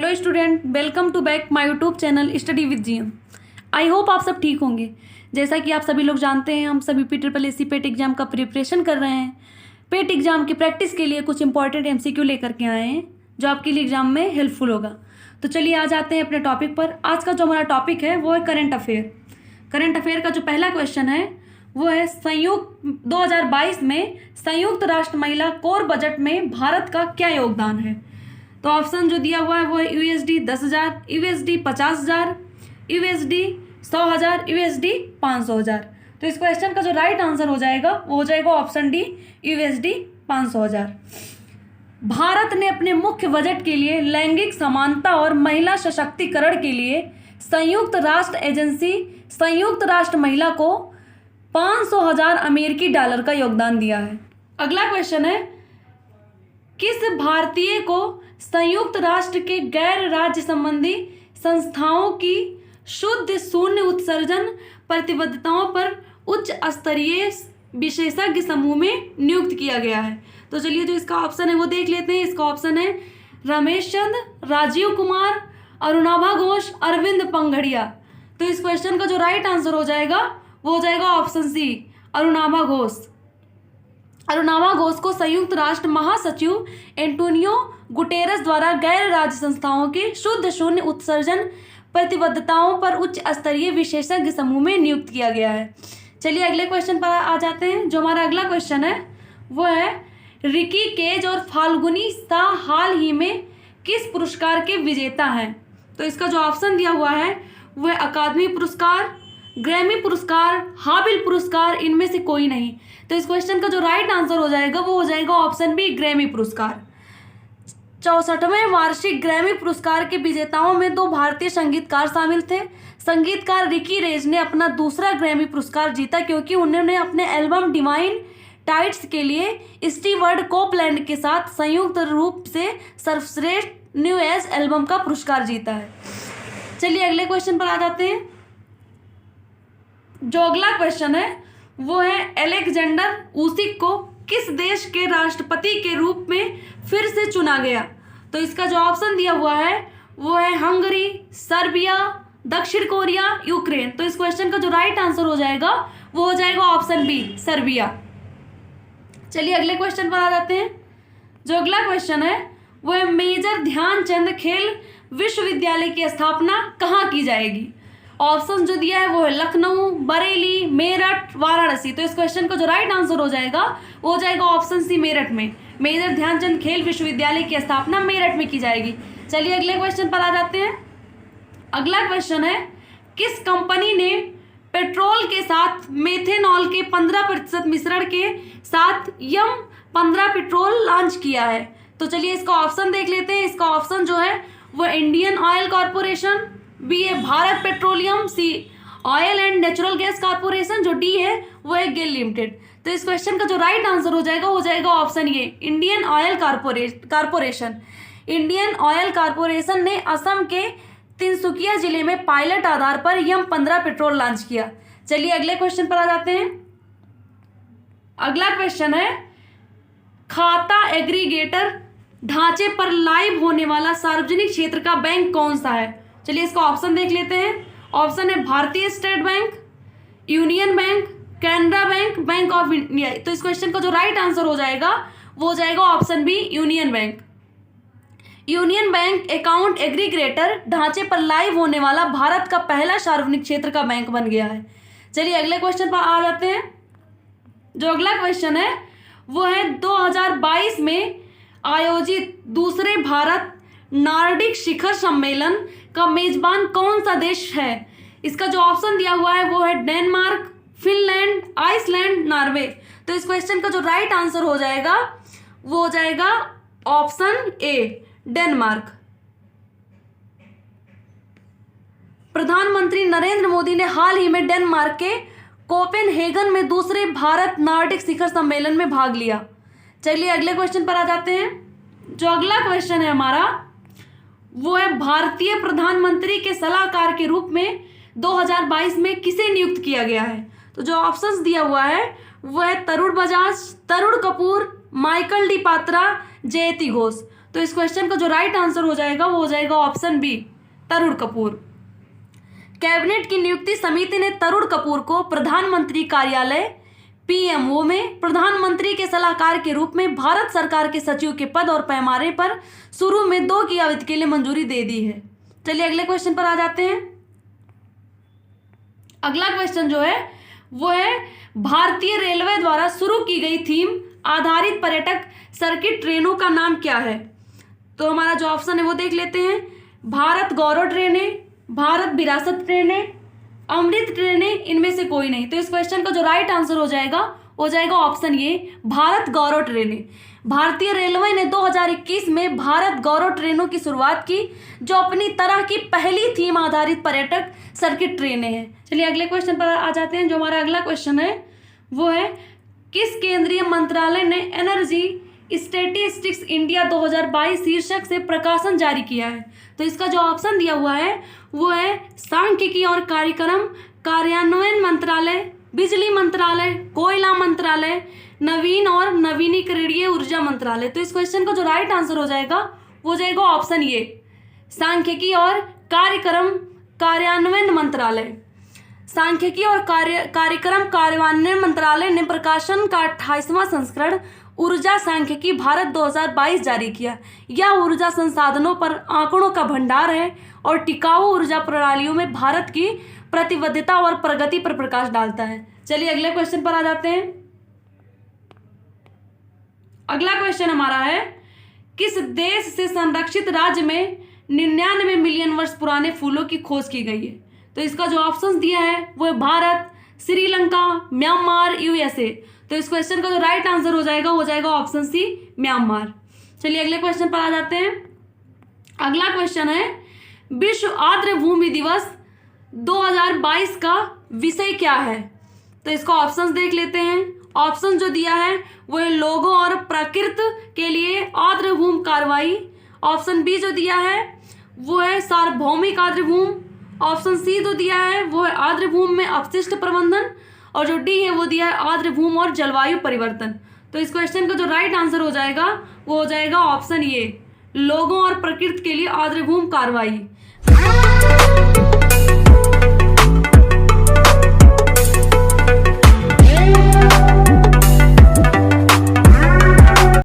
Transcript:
Hello student, welcome to back my YouTube channel study with GM. I hope आप सब ठीक होंगे। जैसा कि आप सभी लोग जानते हैं, हम सभी PSSSC पेट एग्जाम का प्रिपरेशन कर रहे हैं। पेट एग्जाम की प्रैक्टिस के लिए कुछ इंपॉर्टेंट MCQ लेकर के आए हैं जो आपके लिए एग्जाम में हेल्पफुल होगा। तो चलिए आ जाते हैं अपने टॉपिक पर। आज का जो हमारा टॉपिक है वो है करंट अफेयर। करंट अफेयर का जो पहला क्वेश्चन है वो है संयुक्त 2022 में संयुक्त राष्ट्र महिला कोर बजट में भारत का क्या योगदान है। तो ऑप्शन जो दिया हुआ है वो है USD 10,000, USD 50,000, USD 100,000, USD 500,000। तो इस क्वेश्चन का जो राइट आंसर हो जाएगा वो हो जाएगा ऑप्शन डी, USD 500,000। भारत ने अपने मुख्य बजट के लिए लैंगिक समानता और महिला सशक्तिकरण के लिए संयुक्त राष्ट्र एजेंसी संयुक्त राष्ट्र महिला को 500,000 अमेरिकी डॉलर का योगदान दिया है। अगला क्वेश्चन है, किस भारतीय को संयुक्त राष्ट्र के गैर राज्य संबंधी संस्थाओं की शुद्ध शून्य उत्सर्जन प्रतिबद्धताओं पर उच्च स्तरीय विशेषज्ञ समूह में नियुक्त किया गया है। तो चलिए जो इसका ऑप्शन है वो देख लेते हैं। इसका ऑप्शन है रमेश चंद, राजीव कुमार, अरुणाभा घोष, अरविंद पंघड़िया। तो इस क्वेश्चन का जो राइट आंसर हो जाएगा वो हो जाएगा ऑप्शन सी, अरुणाभा घोष। अरुणाभा घोष को संयुक्त राष्ट्र महासचिव एंटोनियो गुटेरस द्वारा गैर राज्य संस्थाओं की शुद्ध शून्य उत्सर्जन प्रतिबद्धताओं पर उच्च स्तरीय विशेषज्ञ समूह में नियुक्त किया गया है। चलिए अगले क्वेश्चन पर आ जाते हैं। जो हमारा अगला क्वेश्चन है वो है रिकी केज और फाल्गुनी शाह हाल ही में किस पुरस्कार के विजेता हैं। तो इसका जो ऑप्शन दिया हुआ है वो है अकादमी पुरस्कार, ग्रैमी पुरस्कार, हाबिल पुरस्कार, इनमें से कोई नहीं। तो इस क्वेश्चन का जो राइट आंसर हो जाएगा वो हो जाएगा ऑप्शन बी, ग्रैमी पुरस्कार। 64वें वार्षिक ग्रैमी पुरस्कार के विजेताओं में 2 भारतीय संगीतकार शामिल थे। संगीतकार रिकी रेज ने अपना दूसरा ग्रैमी पुरस्कार जीता क्योंकि उन्होंने अपने एल्बम डिवाइन टाइट्स के लिए स्टीवर्ट कोपलैंड के साथ संयुक्त रूप से सर्वश्रेष्ठ न्यू एज एल्बम का पुरस्कार जीता है। चलिए अगले क्वेश्चन पर आ जाते हैं। जो अगला क्वेश्चन है वो है अलेक्जेंडर ऊसिक को किस देश के राष्ट्रपति के रूप में फिर से चुना गया। तो इसका जो ऑप्शन दिया हुआ है वो है हंगरी, सर्बिया, दक्षिण कोरिया, यूक्रेन। तो इस क्वेश्चन का जो राइट आंसर हो जाएगा वो हो जाएगा ऑप्शन बी, सर्बिया। चलिए अगले क्वेश्चन पर आ जाते हैं। जो अगला क्वेश्चन है वो है मेजर ध्यानचंद खेल विश्वविद्यालय की स्थापना कहाँ की जाएगी। ऑप्शन जो दिया है वो है लखनऊ, बरेली, मेरठ, वाराणसी। तो इस क्वेश्चन का जो राइट आंसर हो जाएगा वो हो जाएगा ऑप्शन सी, मेरठ में। मेजर ध्यानचंद खेल विश्वविद्यालय की स्थापना मेरठ में की जाएगी। चलिए अगले क्वेश्चन पर आ जाते हैं। अगला क्वेश्चन है किस कंपनी ने पेट्रोल के साथ मेथेनॉल के 15% मिश्रण के साथ यम-15 पेट्रोल लॉन्च किया है। तो चलिए इसका ऑप्शन देख लेते हैं। इसका ऑप्शन जो है वो इंडियन ऑयल कॉरपोरेशन, बी है Bharat petroleum, C oil and natural gas corporation, जो डी है वो है गेल लिमिटेड। तो इस क्वेश्चन का जो राइट आंसर हो जाएगा ऑप्शन ये, Indian oil corporation. Indian oil corporation ने असम के तिनसुकिया जिले में पायलट आधार पर यम-15 पेट्रोल लॉन्च किया। चलिए अगले क्वेश्चन पर आ जाते हैं। अगला क्वेश्चन है खाता एग्रीगेटर ढांचे पर लाइव होने वाला सार्वजनिक क्षेत्र का बैंक कौन सा है। चलिए इसका ऑप्शन देख लेते हैं। ऑप्शन है भारतीय state bank, union bank, Canara bank, bank of India. तो इस क्वेश्चन का जो राइट आंसर हो जाएगा वो हो जाएगा option B, union bank. Union bank account aggregator ढांचे पर लाइव होने वाला भारत का पहला सार्वजनिक क्षेत्र का बैंक बन गया है। चलिए अगले क्वेश्चन पर आ जाते हैं। जो अगला क्वेश्चन है वो है 2022 में आयोजित दूसरे भारत नॉर्डिक शिखर सम्मेलन का मेजबान कौन सा देश है। इसका जो ऑप्शन दिया हुआ है वो है डेनमार्क, फिनलैंड, आइसलैंड, नॉर्वे। तो इस क्वेश्चन का जो राइट आंसर हो जाएगा वो हो जाएगा ऑप्शन ए, डेनमार्क। प्रधानमंत्री नरेंद्र मोदी ने हाल ही में डेनमार्क के कोपेनहेगन में दूसरे भारत नॉर्डिक शिखर सम्मेलन में भाग लिया। चलिए अगले क्वेश्चन पर आ जाते हैं। जो अगला क्वेश्चन है हमारा वो है भारतीय प्रधानमंत्री के सलाहकार के रूप में 2022 में किसे नियुक्त किया गया है। तो जो ऑप्शंस दिया हुआ है वो है तरुण बजाज, तरुण कपूर, माइकल डी पात्रा, जयति घोष। तो इस क्वेश्चन का जो राइट आंसर हो जाएगा वो हो जाएगा option B, Tarun Kapoor. Cabinet की नियुक्ति समिति ने तरुण कपूर को प्रधानमंत्री कार्यालय पीएमओ में प्रधानमंत्री के सलाहकार के रूप में भारत सरकार के सचिव के पद और पैमाने पर शुरू में 2 की अवधि के लिए मंजूरी दे दी है। चलिए अगले क्वेश्चन पर आ जाते हैं। अगला क्वेश्चन जो है वो है भारतीय रेलवे द्वारा शुरू की गई थीम आधारित पर्यटक सर्किट ट्रेनों का नाम क्या है? तो हमारा जो ऑप्शन है वो देख लेते हैं। भारत गौरव ट्रेनें, भारत विरासत ट्रेनें, अमृत ट्रेनें, इनमें से कोई नहीं। तो इस क्वेश्चन का जो राइट आंसर हो जाएगा ऑप्शन ए, भारत गौरव ट्रेनें। भारतीय रेलवे ने 2021 में भारत गौरव ट्रेनों की शुरुआत की, जो अपनी तरह की पहली थीम आधारित पर्यटक सर्किट ट्रेनें हैं। चलिए अगले क्वेश्चन पर आ जाते हैं। जो हमारा अगला क्वेश्चन है वो है किस केंद्रीय मंत्रालय ने एनर्जी स्टैटिस्टिक्स इंडिया 2022 शीर्षक से प्रकाशन जारी किया है? तो इसका जो ऑप्शन दिया हुआ है वो है सांख्यिकी और कार्यक्रम कार्यान्वयन मंत्रालय, बिजली मंत्रालय, कोयला मंत्रालय, नवीन और नवीनीकरणीय ऊर्जा मंत्रालय। तो इस क्वेश्चन का जो राइट आंसर हो जाएगा वो जाएगा ऑप्शन ए, सांख्यिकी और कार्यक्रम कार्यान्वयन मंत्रालय। सांख्यिकी और कार्यक्रम कार्यान्वयन मंत्रालय ने प्रकाशन का 28वां संस्करण ऊर्जा सांख्यिकी भारत 2022 जारी किया। यह ऊर्जा संसाधनों पर आंकड़ों का भंडार है और टिकाऊ ऊर्जा प्रणालियों में भारत की प्रतिबद्धता और प्रगति पर प्रकाश डालता है। चलिए अगले क्वेश्चन पर आ जाते हैं। अगला क्वेश्चन हमारा है किस देश से संरक्षित राज्य में 99 मिलियन वर्ष पुराने फूलों की खोज की गई है? तो इसका जो ऑप्शन दिया है वो है भारत, श्रीलंका, म्यांमार, यूएसए। तो इस क्वेश्चन का जो राइट आंसर हो जाएगा ऑप्शन सी, म्यांमार। चलिए अगले क्वेश्चन पर आ जाते हैं। अगला क्वेश्चन है विश्व आर्द्र भूमि दिवस 2022 का विषय क्या है? तो इसका ऑप्शन देख लेते हैं। ऑप्शन जो दिया है वो है लोगों और प्रकृति के लिए आर्द्र भूमि कार्रवाई। ऑप्शन बी जो दिया है वो है सार्वभौमिक आर्द्र भूमि। ऑप्शन सी जो दिया है वो है आर्द्र भूमि में अपशिष्ट प्रबंधन, और जो डी है वो दिया है आर्द्र भूमि और जलवायु परिवर्तन। तो इस क्वेश्चन का जो राइट आंसर हो जाएगा वो हो जाएगा ऑप्शन ए, लोगों और प्रकृति के लिए आर्द्र भूमि कार्रवाई।